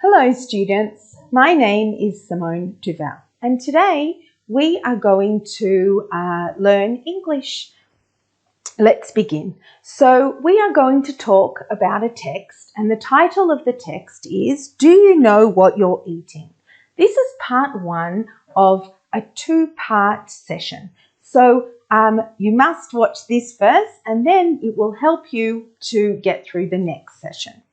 Hello students, my name is Simone Duval and today we are going to learn English. Let's begin. So we are going to talk about a text and the title of the text is Do You Know What You're Eating? This is part one of a two-part session. So you must watch this first and then it will help you to get through the next session.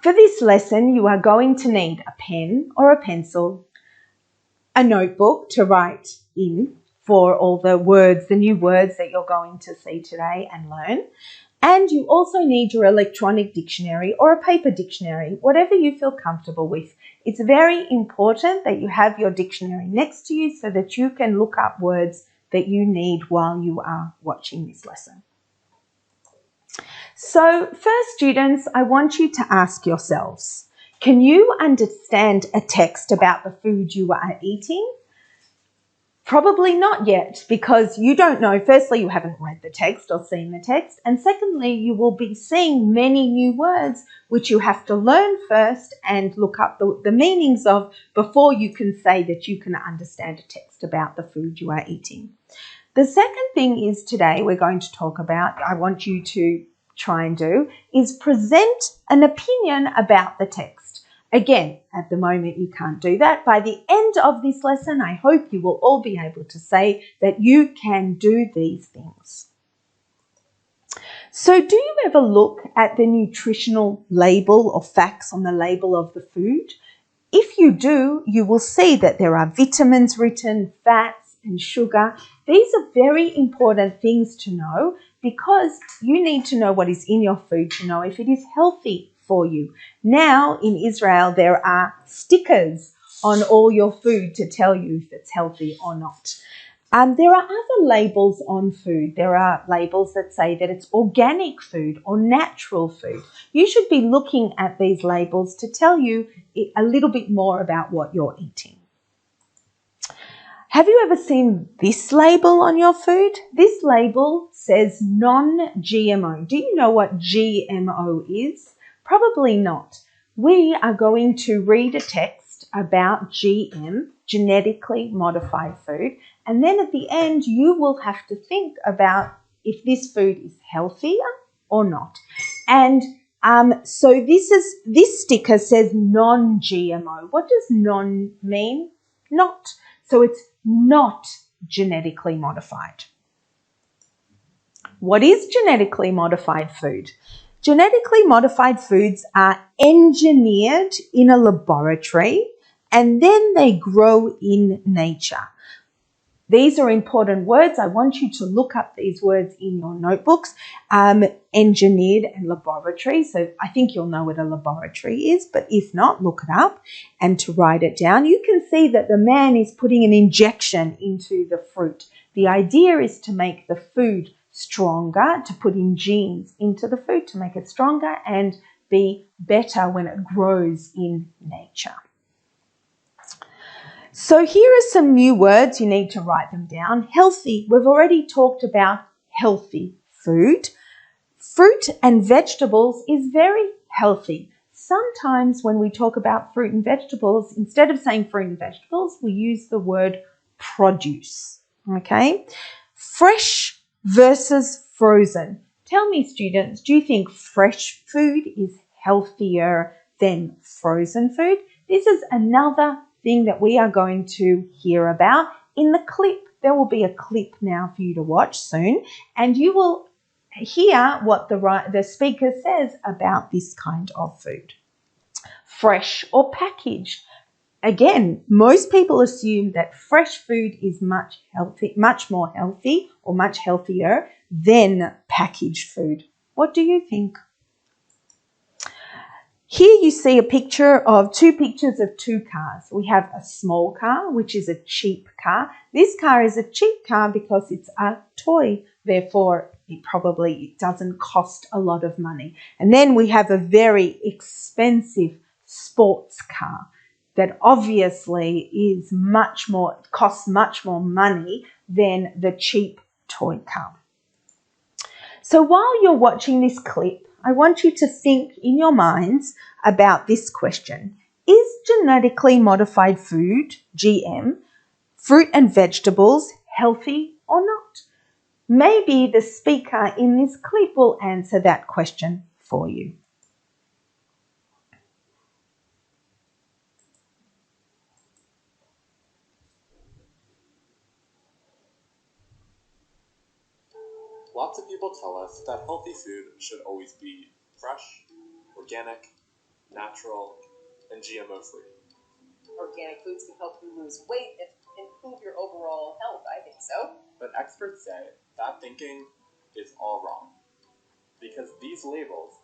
For this lesson, you are going to need a pen or a pencil, a notebook to write in for all the words, the new words that you're going to see today and learn. And you also need your electronic dictionary or a paper dictionary, whatever you feel comfortable with. It's very important that you have your dictionary next to you so that you can look up words that you need while you are watching this lesson. So first, students, I want you to ask yourselves, can you understand a text about the food you are eating? Probably not yet, because you don't know. Firstly, you haven't read the text or seen the text. And secondly, you will be seeing many new words which you have to learn first and look up the meanings of before you can say that you can understand a text about the food you are eating. The second thing is today we're going to talk about, I want you to try and do, is present an opinion about the text. Again, at the moment you can't do that. By the end of this lesson, I hope you will all be able to say that you can do these things. So do you ever look at the nutritional label or facts on the label of the food? If you do, you will see that there are vitamins written, fats and sugar. These are very important things to know because you need to know what is in your food to know if it is healthy for you. Now in Israel, there are stickers on all your food to tell you if it's healthy or not. There are other labels on food. There are labels that say that it's organic food or natural food. You should be looking at these labels to tell you a little bit more about what you're eating. Have you ever seen this label on your food? This label says non-GMO. Do you know what GMO is? Probably not. We are going to read a text about GM, genetically modified food, and then at the end you will have to think about if this food is healthier or not. And so this sticker says non-GMO. What does non mean? Not. So it's not genetically modified. What is genetically modified food? Genetically modified foods are engineered in a laboratory and then they grow in nature. These are important words. I want you to look up these words in your notebooks. Engineered and laboratory. So I think you'll know what a laboratory is, but if not, look it up and to write it down. You can see that the man is putting an injection into the fruit. The idea is to make the food stronger, to put in genes into the food to make it stronger and be better when it grows in nature. So here are some new words. You need to write them down. Healthy. We've already talked about healthy food. Fruit and vegetables is very healthy. Sometimes when we talk about fruit and vegetables, instead of saying fruit and vegetables, we use the word produce. Okay? Fresh versus frozen. Tell me, students, do you think fresh food is healthier than frozen food? This is another thing that we are going to hear about in the clip. There will be a clip now for you to watch soon, and you will hear what the speaker says about this kind of food. Fresh or packaged. Again, most people assume that fresh food is much more healthy or much healthier than packaged food. What do you think? Here you see a picture of two pictures of two cars. We have a small car, which is a cheap car. This car is a cheap car because it's a toy. Therefore, it doesn't cost a lot of money. And then we have a very expensive sports car that obviously costs much more money than the cheap toy car. So while you're watching this clip, I want you to think in your minds about this question. Is genetically modified food, GM, fruit and vegetables healthy or not? Maybe the speaker in this clip will answer that question for you. Lots of people tell us that healthy food should always be fresh, organic, natural, and GMO-free. Organic foods can help you lose weight and improve your overall health. I think so. But experts say that thinking is all wrong, because these labels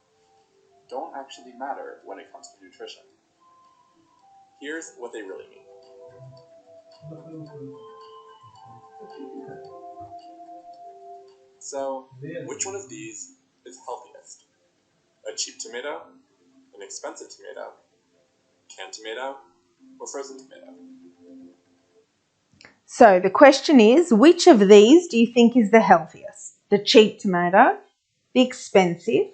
don't actually matter when it comes to nutrition. Here's what they really mean. So, which one of these is healthiest? A cheap tomato, an expensive tomato, canned tomato, or frozen tomato? So the question is, which of these do you think is the healthiest? The cheap tomato, the expensive,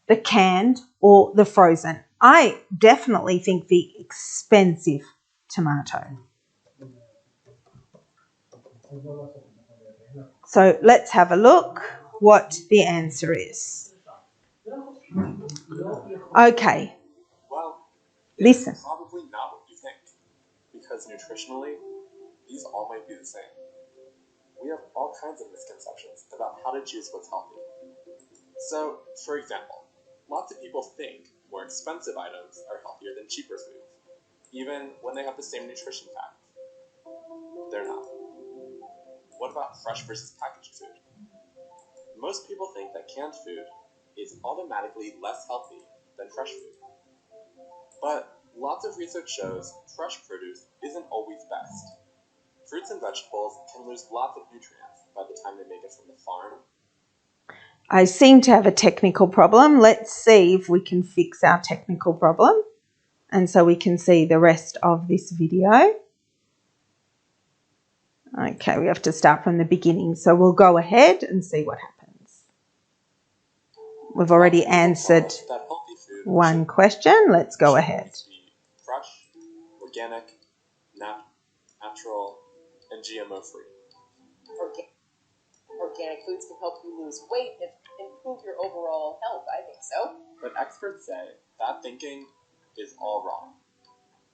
the canned, or the frozen? I definitely think the expensive tomato. So let's have a look what the answer is. Okay, Well, listen. it's probably not what you think, because nutritionally, these all might be the same. We have all kinds of misconceptions about how to choose what's healthy. So, for example, lots of people think more expensive items are healthier than cheaper foods, even when they have the same nutrition facts. They're not. What about fresh versus packaged food? Most people think that canned food is automatically less healthy than fresh food. But lots of research shows fresh produce isn't always best. Fruits and vegetables can lose lots of nutrients by the time they make it from the farm. I seem to have a technical problem. Let's see if we can fix our technical problem, and so we can see the rest of this video. Okay, we have to start from the beginning, so we'll go ahead and see what happens. We've already answered one question. Let's go ahead. Fresh, organic, natural, and GMO-free. Organic foods can help you lose weight and improve your overall health. I think so. But experts say that thinking is all wrong,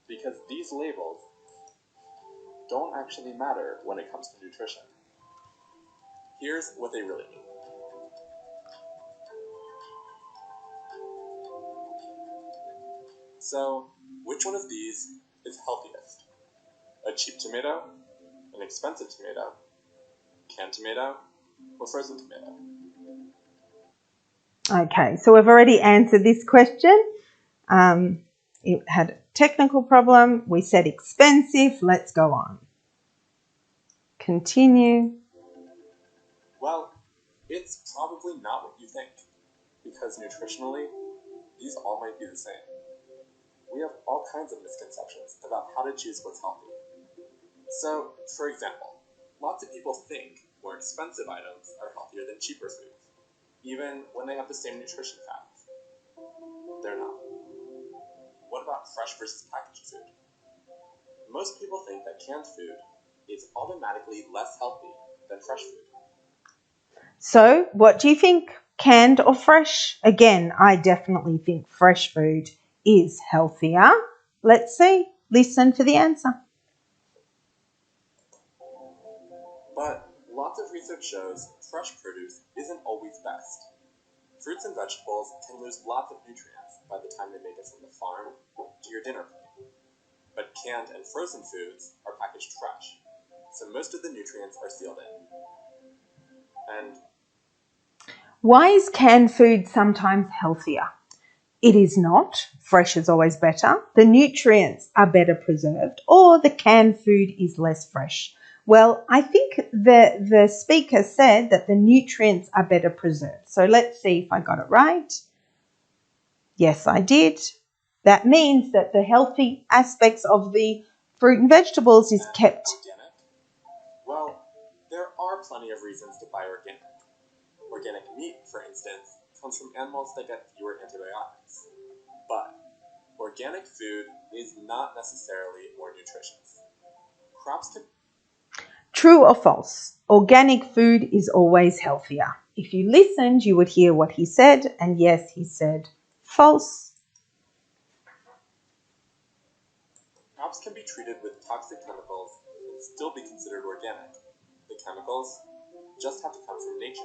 because these labels don't actually matter when it comes to nutrition. Here's what they really mean. So, which one of these is healthiest? A cheap tomato, an expensive tomato, canned tomato, or frozen tomato? Okay, so we've already answered this question. It had a technical problem. We said expensive. Let's go on. Continue. Well, it's probably not what you think, because nutritionally, these all might be the same. We have all kinds of misconceptions about how to choose what's healthy. So, for example, lots of people think more expensive items are healthier than cheaper foods, even when they have the same nutrition facts. They're not. What about fresh versus packaged food? Most people think that canned food is automatically less healthy than fresh food. So, what do you think? Canned or fresh? Again, I definitely think fresh food is healthier. Let's see. Listen for the answer. But lots of research shows fresh produce isn't always best. Fruits and vegetables can lose lots of nutrients by the time they make it from the farm to your dinner plate. But canned and frozen foods are packaged fresh, so most of the nutrients are sealed in. And why is canned food sometimes healthier? It is not. Fresh is always better. The nutrients are better preserved, or the canned food is less fresh. Well, I think the speaker said that the nutrients are better preserved. So let's see if I got it right. Yes, I did. That means that the healthy aspects of the fruit and vegetables is kept. Organic? Well, there are plenty of reasons to buy organic. Organic meat, for instance, comes from animals that get fewer antibiotics. But organic food is not necessarily more nutritious. Crops can... True or false? Organic food is always healthier. If you listened, you would hear what he said, and yes, he said false. Crops can be treated with toxic chemicals and still be considered organic. The chemicals just have to come from nature.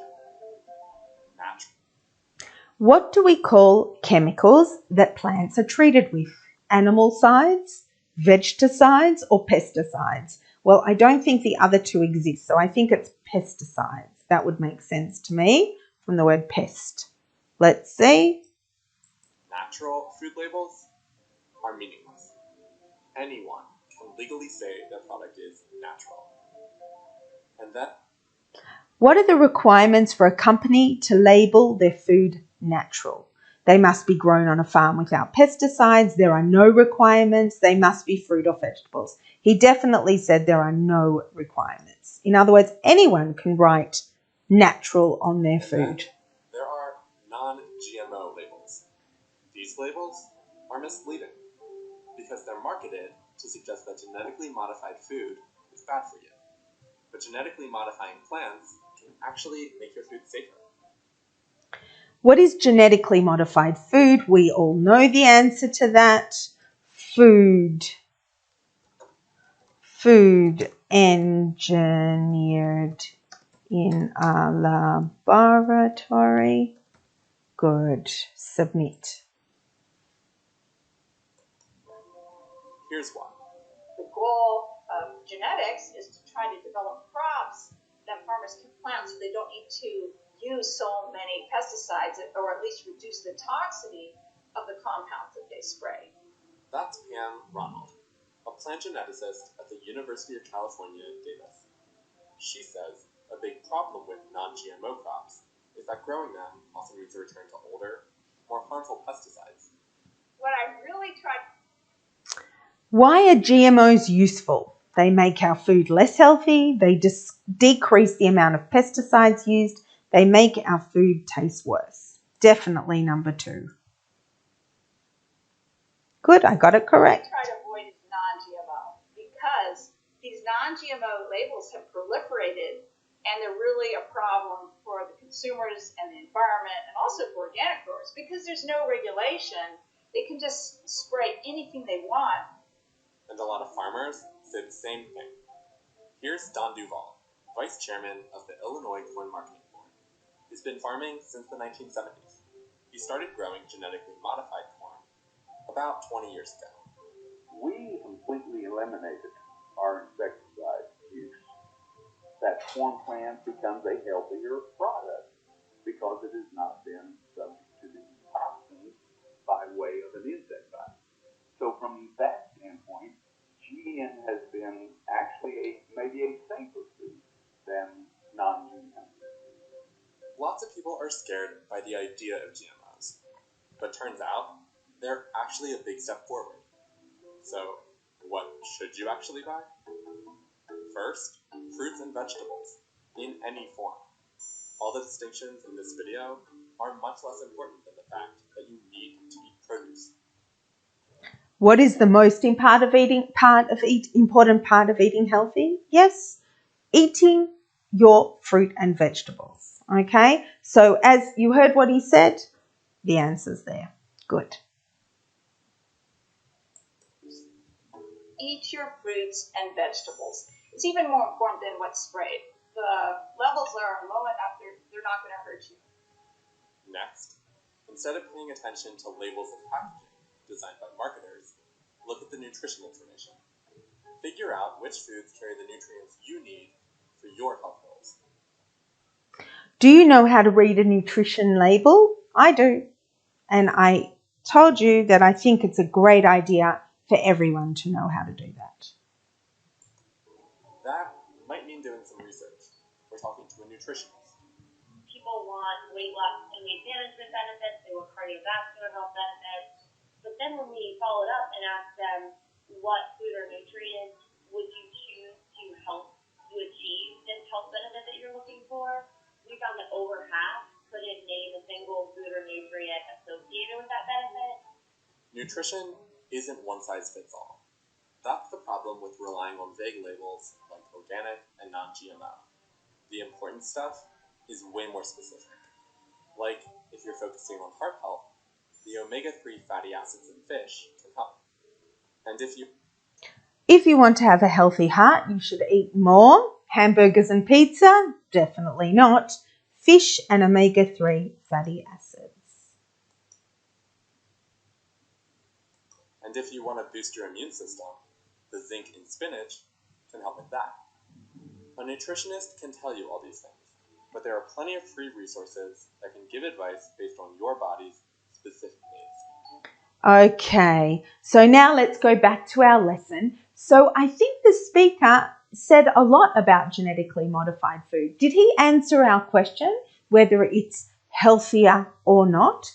Natural. What do we call chemicals that plants are treated with? Animal-cides, vegeticides, or pesticides? Well, I don't think the other two exist, so I think it's pesticides. That would make sense to me from the word pest. Let's see. Natural food labels are meaningless. Anyone can legally say their product is natural. And then, what are the requirements for a company to label their food natural? They must be grown on a farm without pesticides. There are no requirements. They must be fruit or vegetables. He definitely said there are no requirements. In other words, anyone can write natural on their food. there are non-GMO labels. These labels are misleading because they're marketed to suggest that genetically modified food is bad for you. But genetically modifying plants can actually make your food safer. What is genetically modified food? We all know the answer to that. Food engineered in a laboratory. Good. Submit. Here's one. The goal of genetics is to try to develop crops that farmers can plant so they don't need to use so many pesticides, or at least reduce the toxicity of the compounds that they spray. That's Pam Ronald, a plant geneticist at the University of California, Davis. She says a big problem with non-GMO crops is that growing them often means a return to older, more harmful pesticides. What I really tried... Why are GMOs useful? They make our food less healthy. They decrease the amount of pesticides used. They make our food taste worse. Definitely number 2. Good, I got it correct. I try to avoid non-GMO because these non-GMO labels have proliferated and they're really a problem for the consumers and the environment and also for organic growers because there's no regulation. They can just spray anything they want. And a lot of farmers say the same thing. Here's Don Duval, vice chairman of the Illinois Corn Marketing Board. He's been farming since the 1970s. He started growing genetically modified corn about 20 years ago. We completely eliminated our insecticide use. That corn plant becomes a healthier product because it has not been subject to the toxins by way of an insecticide. So from that standpoint, GM has been actually maybe a safer food than non-GM. Lots of people are scared by the idea of GMOs, but turns out they're actually a big step forward. So, what should you actually buy? First, fruits and vegetables, in any form. All the distinctions in this video are much less important than the fact that you need to eat produce. What is the most important part of eating healthy? Yes, eating your fruit and vegetables. Okay, so as you heard what he said, the answer's there. Good. Eat your fruits and vegetables. It's even more important than what's sprayed. The levels are low enough, they're not going to hurt you. Next, instead of paying attention to labels and packaging designed by marketers, look at the nutrition information. Figure out which foods carry the nutrients you need for your health goals. Do you know how to read a nutrition label? I do. And I told you that I think it's a great idea for everyone to know how to do that. That might mean doing some research. We're talking to a nutritionist. People want weight loss and weight management benefits, they want cardiovascular health benefits, but then when we followed up and asked them what food or nutrients would you choose to help you achieve this health benefit that you're looking for, we found that over half couldn't name a single food or nutrient associated with that benefit? Nutrition isn't one size fits all. That's the problem with relying on vague labels like organic and non-GMO. The important stuff is way more specific. Like, if you're focusing on heart health, the omega-3 fatty acids in fish can help. And if you want to have a healthy heart, you should eat more hamburgers and pizza, definitely not, fish and omega-3 fatty acids. And if you want to boost your immune system, the zinc in spinach can help with that. A nutritionist can tell you all these things, but there are plenty of free resources that can give advice based on your body's specific needs. Okay, so now let's go back to our lesson. So I think the speaker said a lot about genetically modified food. Did he answer our question, whether it's healthier or not?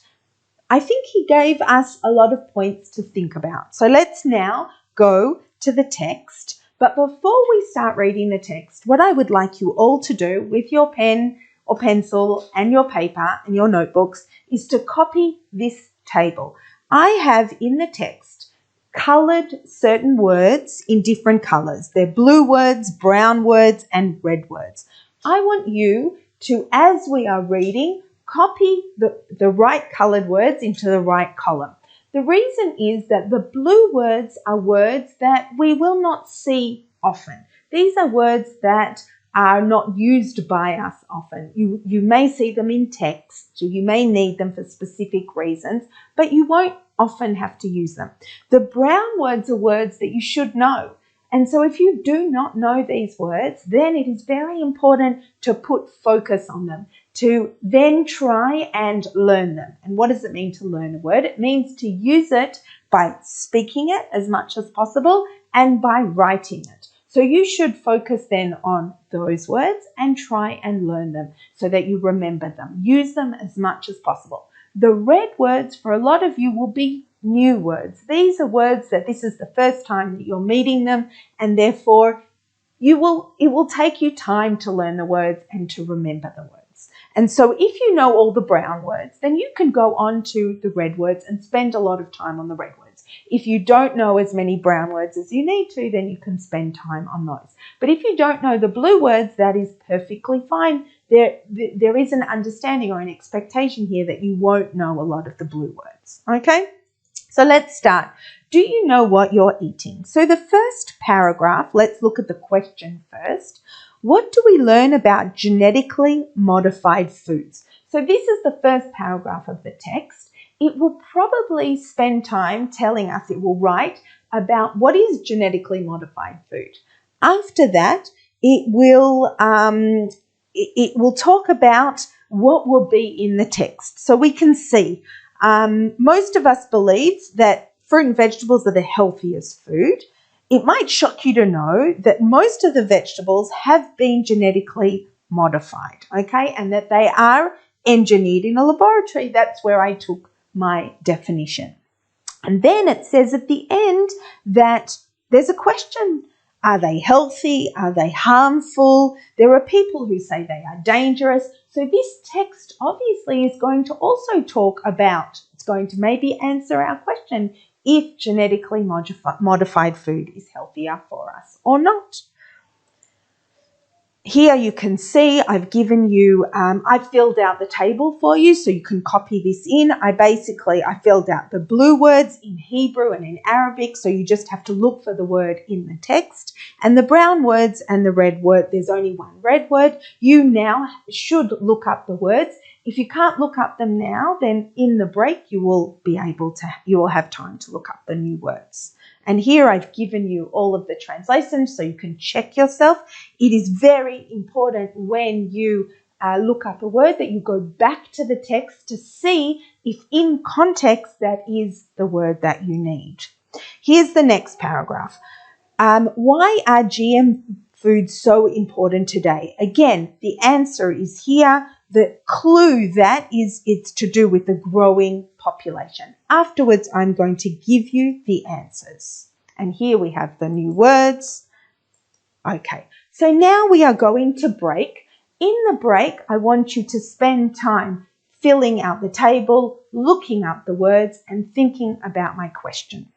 I think he gave us a lot of points to think about. So let's now go to the text. But before we start reading the text, what I would like you all to do with your pen or pencil and your paper and your notebooks is to copy this table. I have in the text coloured certain words in different colours. They're blue words, brown words, and red words. I want you to, as we are reading, copy the right coloured words into the right column. The reason is that the blue words are words that we will not see often. These are words that are not used by us often. You may see them in text, so you may need them for specific reasons, but you won't often have to use them. The brown words are words that you should know. And so if you do not know these words, then it is very important to put focus on them, to then try and learn them. And what does it mean to learn a word? It means to use it by speaking it as much as possible and by writing it. So you should focus then on those words and try and learn them so that you remember them. Use them as much as possible. The red words for a lot of you will be new words. These are words that this is the first time that you're meeting them, and therefore it will take you time to learn the words and to remember the words. And so if you know all the brown words, then you can go on to the red words and spend a lot of time on the red words. If you don't know as many brown words as you need to, then you can spend time on those. But if you don't know the blue words, that is perfectly fine. There is an understanding or an expectation here that you won't know a lot of the blue words. Okay? So let's start. Do you know what you're eating? So the first paragraph, let's look at the question first. What do we learn about genetically modified foods? So this is the first paragraph of the text. It will probably spend time telling us, it will write about what is genetically modified food. After that, it will talk about what will be in the text. So we can see most of us believe that fruit and vegetables are the healthiest food. It might shock you to know that most of the vegetables have been genetically modified, okay, and that they are engineered in a laboratory. That's where I took my definition. And then it says at the end that there's a question. Are they healthy? Are they harmful? There are people who say they are dangerous. So this text obviously is going to also talk about, it's going to maybe answer our question if genetically modified food is healthier for us or not. Here you can see I've given you, I've filled out the table for you so you can copy this in. I filled out the blue words in Hebrew and in Arabic, so you just have to look for the word in the text. And the brown words and the red word, there's only one red word. You now should look up the words. If you can't look up them now, then in the break you will have time to look up the new words. And here I've given you all of the translations so you can check yourself. It is very important when you look up a word that you go back to the text to see if in context that is the word that you need. Here's the next paragraph. Why are GM foods so important today? Again, the answer is here. The clue that is it's to do with the growing population. Afterwards, I'm going to give you the answers. And here we have the new words. Okay, so now we are going to break. In the break, I want you to spend time filling out the table, looking up the words, and thinking about my question.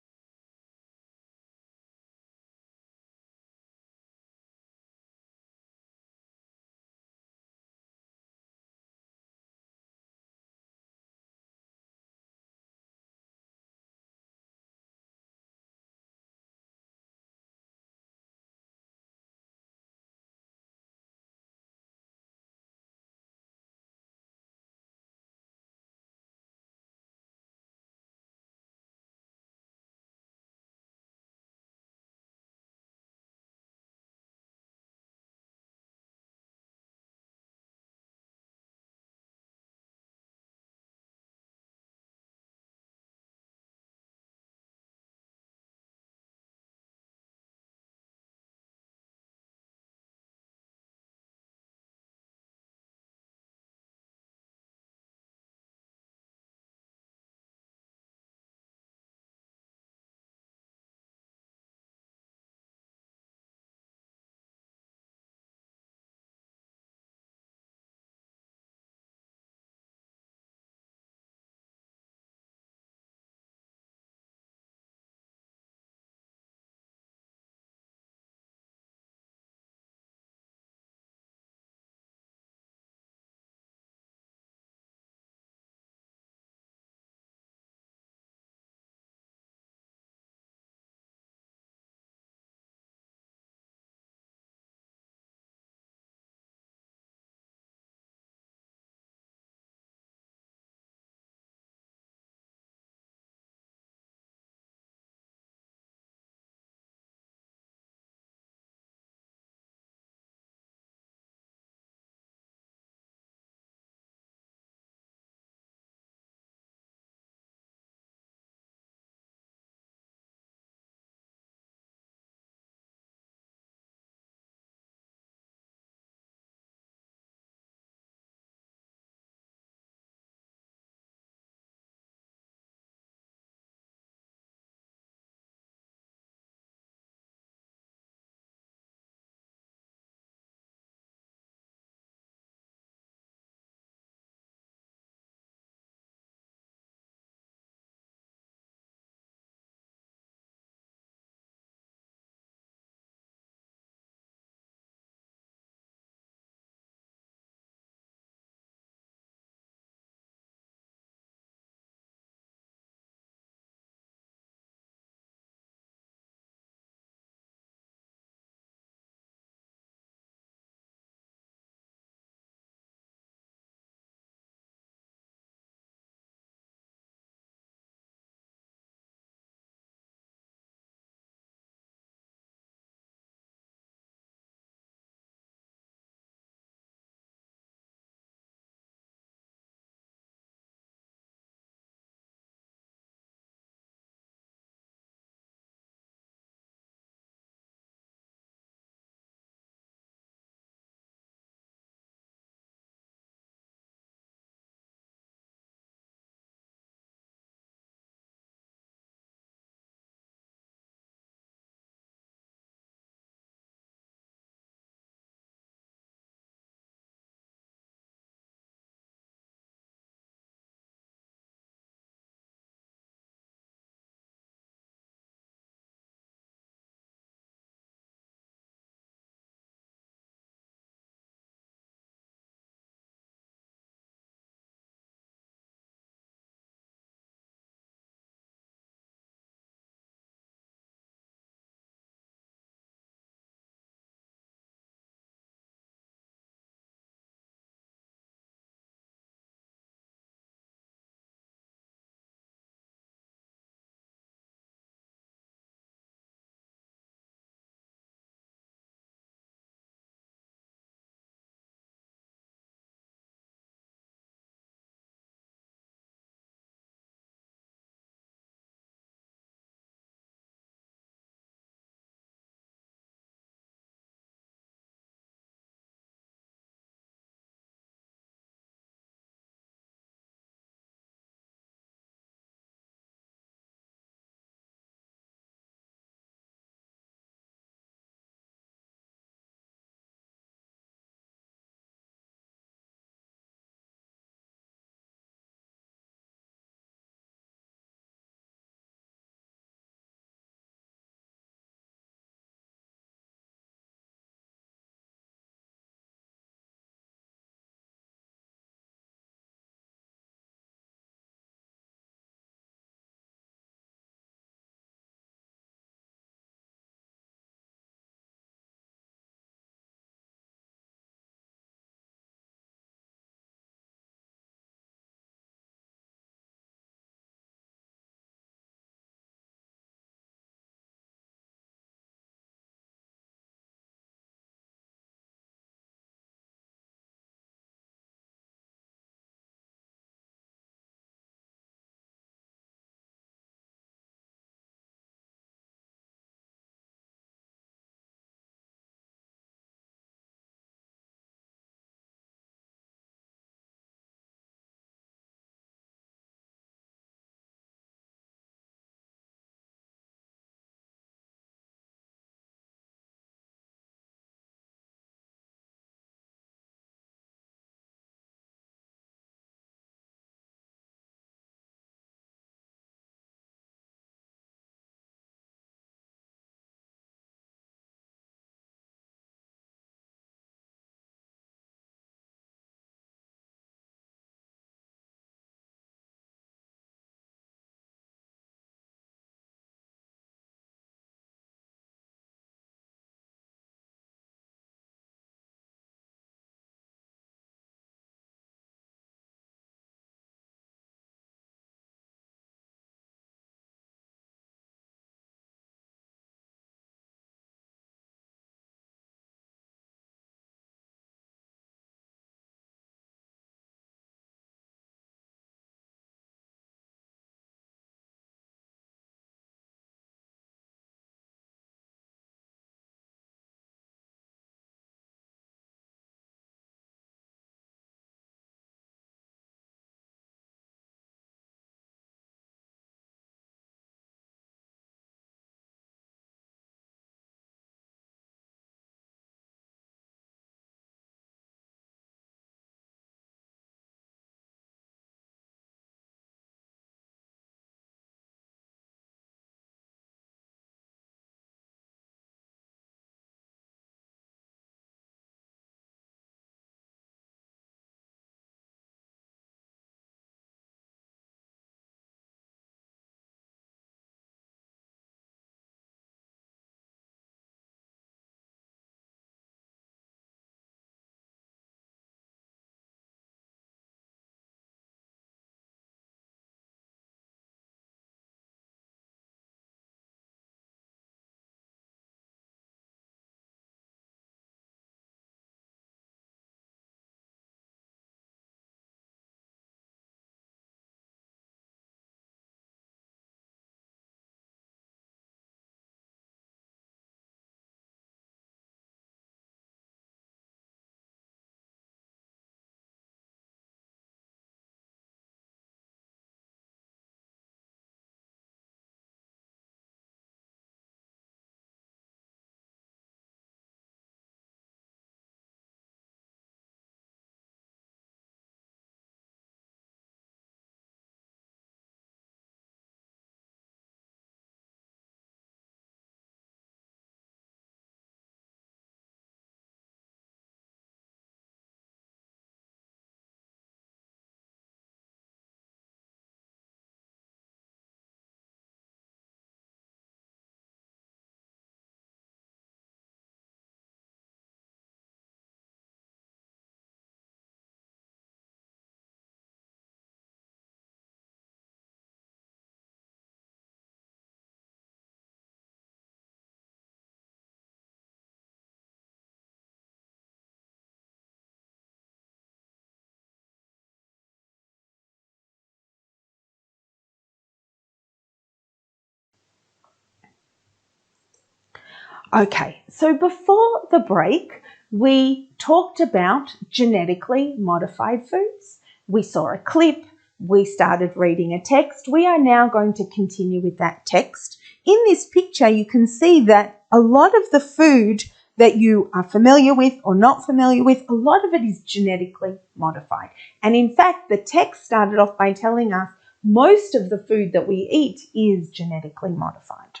Okay, so before the break, we talked about genetically modified foods. We saw a clip, we started reading a text. We are now going to continue with that text. In this picture, you can see that a lot of the food that you are familiar with or not familiar with, a lot of it is genetically modified. And in fact, the text started off by telling us most of the food that we eat is genetically modified.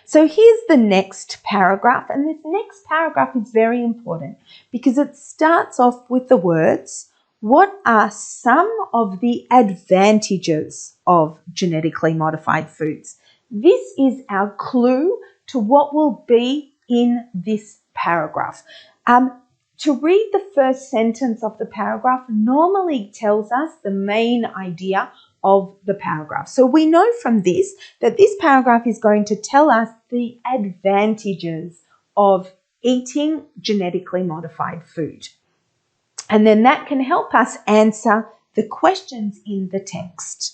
So here's the next paragraph, and this next paragraph is very important because it starts off with the words, what are some of the advantages of genetically modified foods? This is our clue to what will be in this paragraph. To read the first sentence of the paragraph normally tells us the main idea of the paragraph. So we know from this that this paragraph is going to tell us the advantages of eating genetically modified food. And then that can help us answer the questions in the text.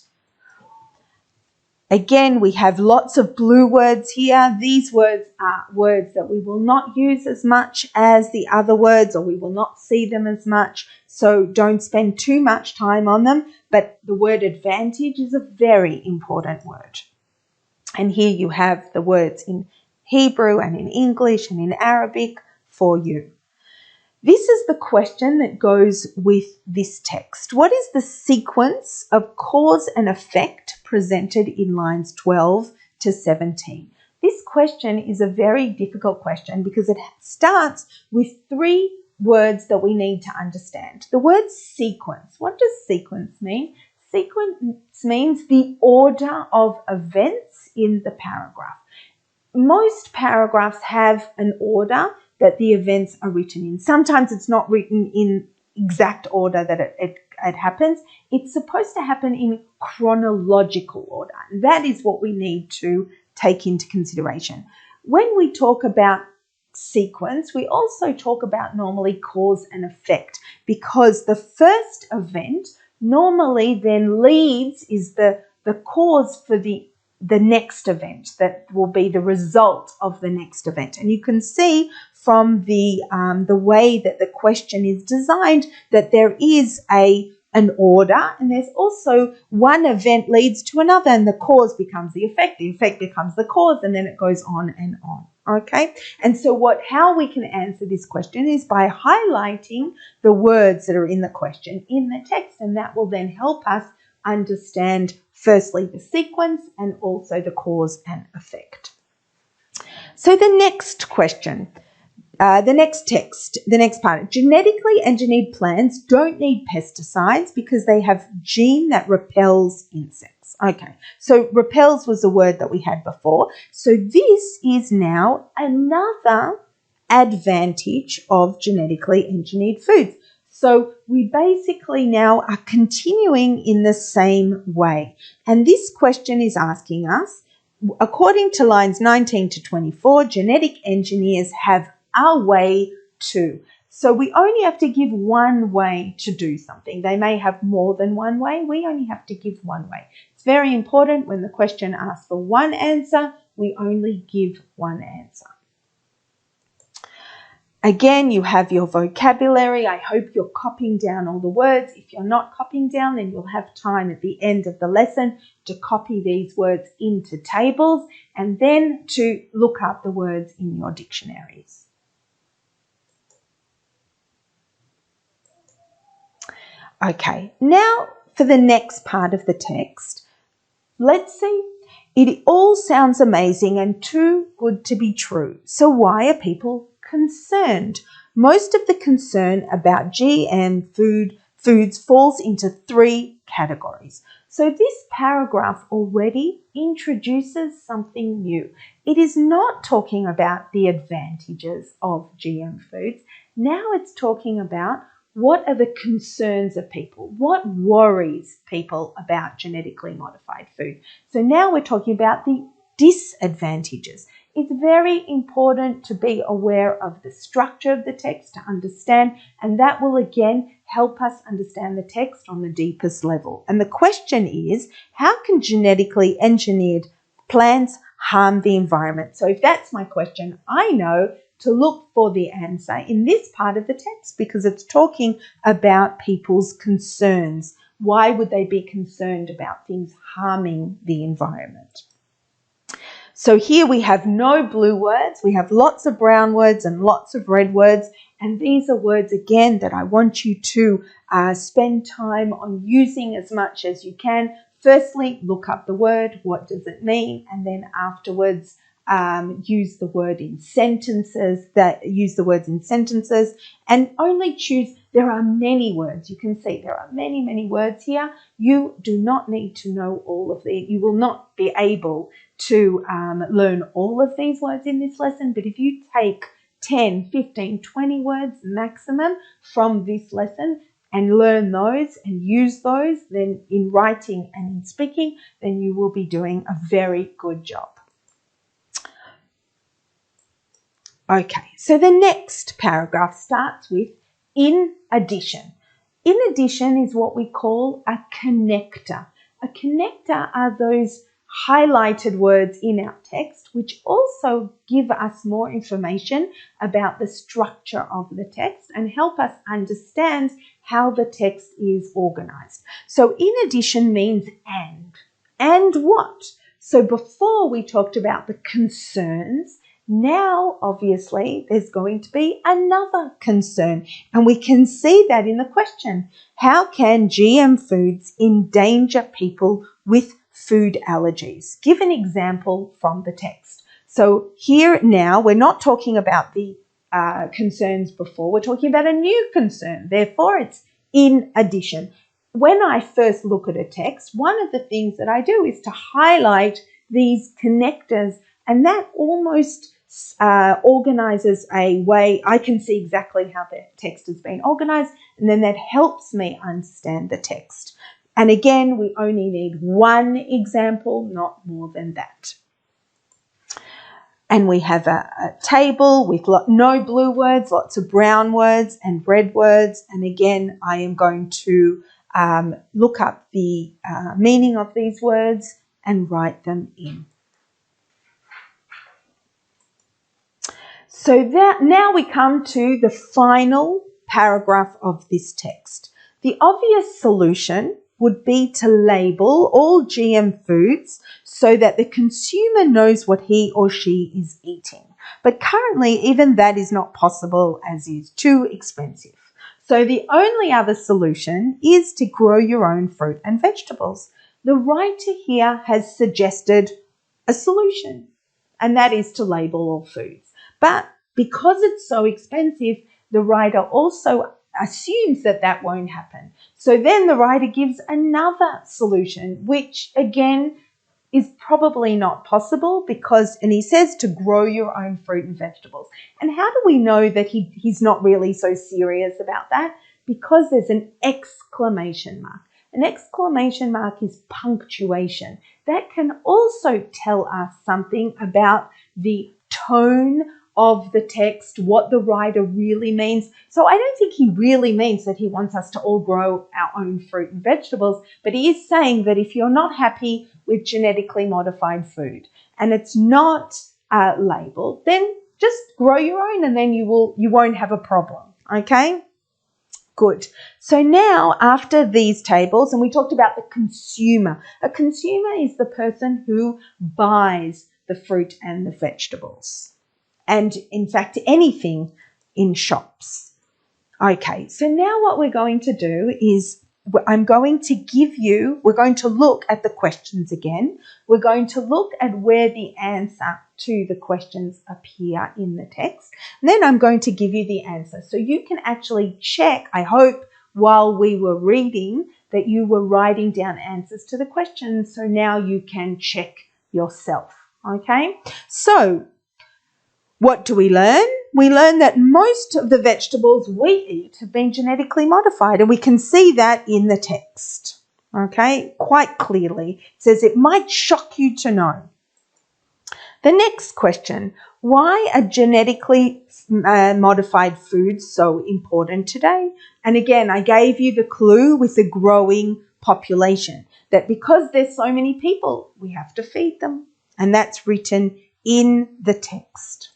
Again, we have lots of blue words here. These words are words that we will not use as much as the other words, or we will not see them as much. So don't spend too much time on them. But the word advantage is a very important word. And here you have the words in Hebrew and in English and in Arabic for you. This is the question that goes with this text. What is the sequence of cause and effect presented in lines 12 to 17? This question is a very difficult question because it starts with three words that we need to understand. The word sequence. What does sequence mean? Sequence means the order of events in the paragraph. Most paragraphs have an order that the events are written in. Sometimes it's not written in exact order that it happens. It's supposed to happen in chronological order. That is what we need to take into consideration. When we talk about sequence, we also talk about normally cause and effect, because the first event normally then leads is the cause for the next event that will be the result of the next event. And you can see from the way that the question is designed that there is an order, and there's also one event leads to another, and the cause becomes the effect becomes the cause, and then it goes on and on. Okay, and so how we can answer this question is by highlighting the words that are in the question in the text, and that will then help us understand firstly the sequence and also the cause and effect. So the next question, the next part, genetically engineered plants don't need pesticides because they have a gene that repels insects. Okay, so repels was a word that we had before. So this is now another advantage of genetically engineered foods. So we basically now are continuing in the same way. And this question is asking us, according to lines 19 to 24, genetic engineers have a way to. So we only have to give one way to do something. They may have more than one way. We only have to give one way. It's very important when the question asks for one answer, we only give one answer. Again, you have your vocabulary. I hope you're copying down all the words. If you're not copying down, then you'll have time at the end of the lesson to copy these words into tables and then to look up the words in your dictionaries. Okay, now for the next part of the text. Let's see. It all sounds amazing and too good to be true. So why are people concerned? Most of the concern about GM foods falls into three categories. So this paragraph already introduces something new. It is not talking about the advantages of GM foods. Now it's talking about what are the concerns of people? What worries people about genetically modified food? So now we're talking about the disadvantages. It's very important to be aware of the structure of the text to understand, and that will again help us understand the text on the deepest level. And the question is, how can genetically engineered plants harm the environment. So if that's my question, I know to look for the answer in this part of the text because it's talking about people's concerns. Why would they be concerned about things harming the environment? So here we have no blue words. We have lots of brown words and lots of red words. And these are words, again, that I want you to spend time on using as much as you can. Firstly, look up the word. What does it mean? And then afterwards, use the word in sentences. Use the words in sentences and only choose. There are many words. You can see there are many, many words here. You do not need to know all of these. You will not be able to learn all of these words in this lesson, but if you take 10, 15, 20 words maximum from this lesson and learn those and use those then in writing and in speaking, then you will be doing a very good job. Okay, so the next paragraph starts with in addition. In addition is what we call a connector. A connector are those highlighted words in our text which also give us more information about the structure of the text and help us understand how the text is organized. So in addition means and. And what? So before we talked about the concerns. Now, obviously, there's going to be another concern, and we can see that in the question. How can GM foods endanger people with food allergies? Give an example from the text. So here now, we're not talking about the concerns before. We're talking about a new concern. Therefore, it's in addition. When I first look at a text, one of the things that I do is to highlight these connectors, and that almost organizes a way I can see exactly how the text has been organized, and then that helps me understand the text. And again, we only need one example, not more than that. And we have a table with no blue words, lots of brown words and red words. And again, I am going to look up the meaning of these words and write them in. So that now we come to the final paragraph of this text. The obvious solution would be to label all GM foods so that the consumer knows what he or she is eating. But currently, even that is not possible as is too expensive. So the only other solution is to grow your own fruit and vegetables. The writer here has suggested a solution, and that is to label all foods. But because it's so expensive, the writer also assumes that that won't happen. So then the writer gives another solution, which again is probably not possible because, and he says to grow your own fruit and vegetables. And how do we know that he's not really so serious about that? Because there's an exclamation mark. An exclamation mark is punctuation. That can also tell us something about the tone of the text, what the writer really means. So I don't think he really means that he wants us to all grow our own fruit and vegetables, but he is saying that if you're not happy with genetically modified food and it's not labeled, then just grow your own and then you won't have a problem, okay? Good. So now after these tables, and we talked about the consumer. A consumer is the person who buys the fruit and the vegetables. And in fact, anything in shops. Okay, so now what we're going to do is we're going to look at the questions again. We're going to look at where the answer to the questions appear in the text. And then I'm going to give you the answer. So you can actually check, I hope, while we were reading that you were writing down answers to the questions. So now you can check yourself. Okay, so what do we learn? We learn that most of the vegetables we eat have been genetically modified, and we can see that in the text, okay, quite clearly. It says it might shock you to know. The next question, why are genetically modified foods so important today? And again, I gave you the clue with the growing population, that because there's so many people, we have to feed them. and that's written in the text.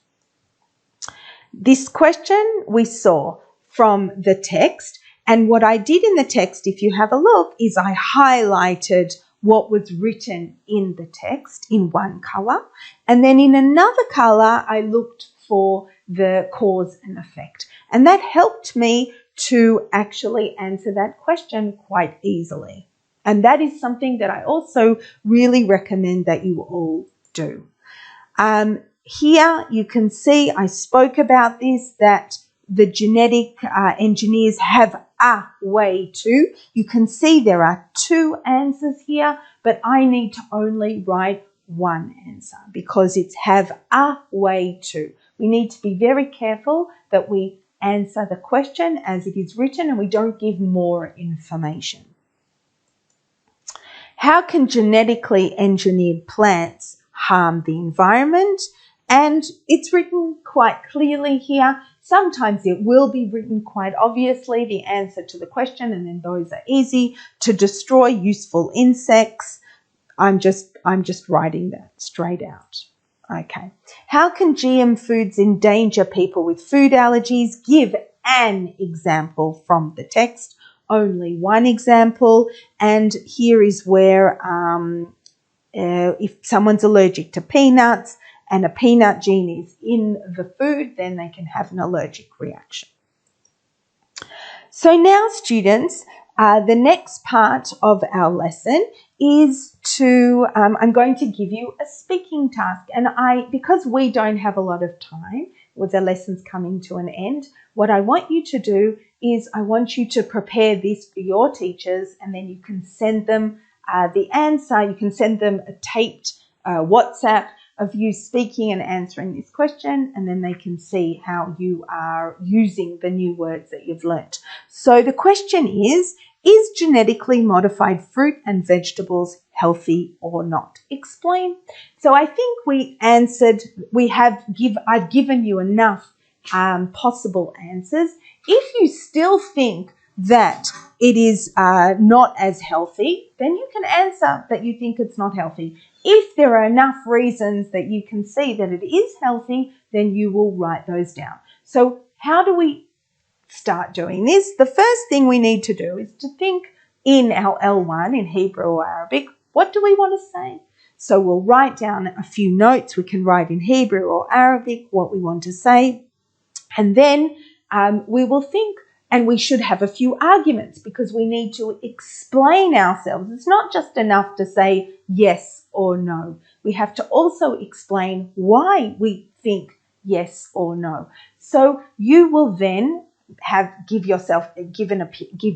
This question we saw from the text, and what I did in the text, if you have a look, is I highlighted what was written in the text in one colour, and then in another colour I looked for the cause and effect, and that helped me to actually answer that question quite easily. And that is something that I also really recommend that you all do. Here you can see I spoke about this, that the genetic engineers have a way to. You can see there are two answers here, but I need to only write one answer because it's have a way to. We need to be very careful that we answer the question as it is written and we don't give more information. How can genetically engineered plants harm the environment? And it's written quite clearly here. Sometimes it will be written quite obviously, the answer to the question, and then those are easy. To destroy useful insects. I'm just writing that straight out. Okay. How can GM foods endanger people with food allergies? Give an example from the text. Only one example. And here is where if someone's allergic to peanuts and a peanut gene is in the food, then they can have an allergic reaction. So now, students, the next part of our lesson is to, I'm going to give you a speaking task. And because we don't have a lot of time with the lessons coming to an end, what I want you to do is I want you to prepare this for your teachers, and then you can send them the answer. You can send them a taped WhatsApp of you speaking and answering this question, and then they can see how you are using the new words that you've learnt. So the question is genetically modified fruit and vegetables healthy or not? Explain. So I think we answered, I've given you enough possible answers. If you still think that it is not as healthy, then you can answer that you think it's not healthy. If there are enough reasons that you can see that it is healthy, then you will write those down. So how do we start doing this? The first thing we need to do is to think in our L1 in Hebrew or Arabic, what do we want to say? So we'll write down a few notes. We can write in Hebrew or Arabic what we want to say. And then we will think, and we should have a few arguments because we need to explain ourselves. It's not just enough to say yes or no. We have to also explain why we think yes or no. So you will then give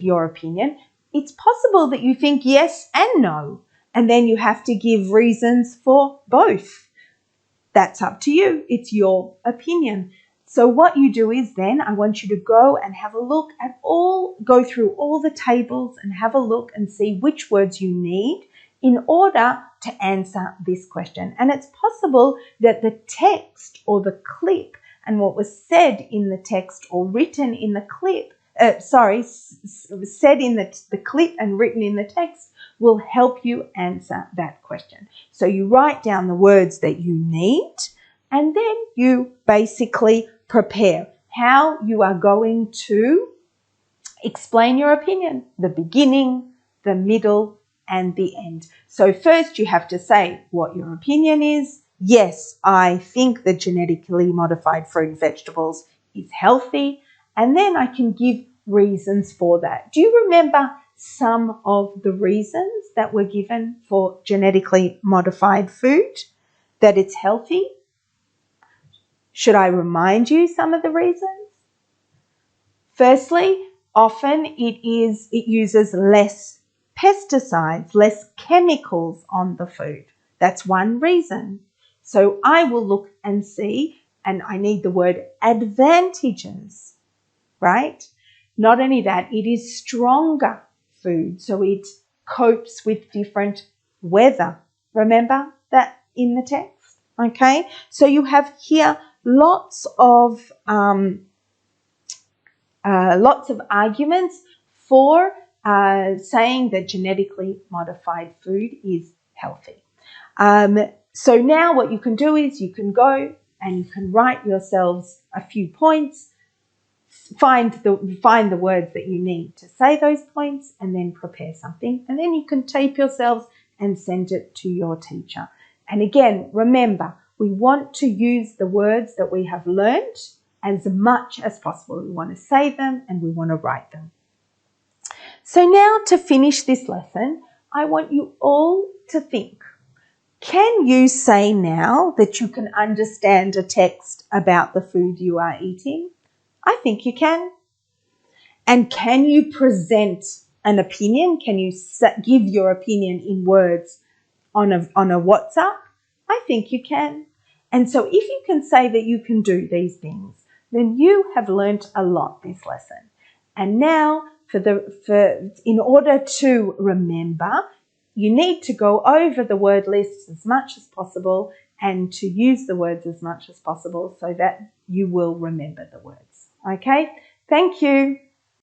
your opinion. It's possible that you think yes and no, and then you have to give reasons for both. That's up to you. It's your opinion. So what you do is then I want you to go and have a look at go through all the tables and have a look and see which words you need in order to answer this question. And it's possible that the text or the clip and what was said in the text or written in the clip, said in the clip and written in the text will help you answer that question. So you write down the words that you need, and then you basically prepare how you are going to explain your opinion, the beginning, the middle, and the end. So first you have to say what your opinion is. Yes, I think that genetically modified fruit and vegetables is healthy, and then I can give reasons for that. Do you remember some of the reasons that were given for genetically modified food, that it's healthy? Should I remind you some of the reasons? Firstly, often it uses less pesticides, less chemicals on the food. That's one reason. So I will look and see, and I need the word advantages, right? Not only that, it is stronger food, so it copes with different weather. Remember that in the text, okay? So you have here lots of arguments for saying that genetically modified food is healthy. So now what you can do is you can go and you can write yourselves a few points, find the words that you need to say those points, and then prepare something. And then you can tape yourselves and send it to your teacher. And again, remember, we want to use the words that we have learned as much as possible. We want to say them and we want to write them. So now to finish this lesson, I want you all to think. Can you say now that you can understand a text about the food you are eating? I think you can. And can you present an opinion? Can you give your opinion in words on a WhatsApp? I think you can. And so if you can say that you can do these things, then you have learnt a lot this lesson. And now in order to remember, you need to go over the word lists as much as possible and to use the words as much as possible so that you will remember the words. Okay? Thank you.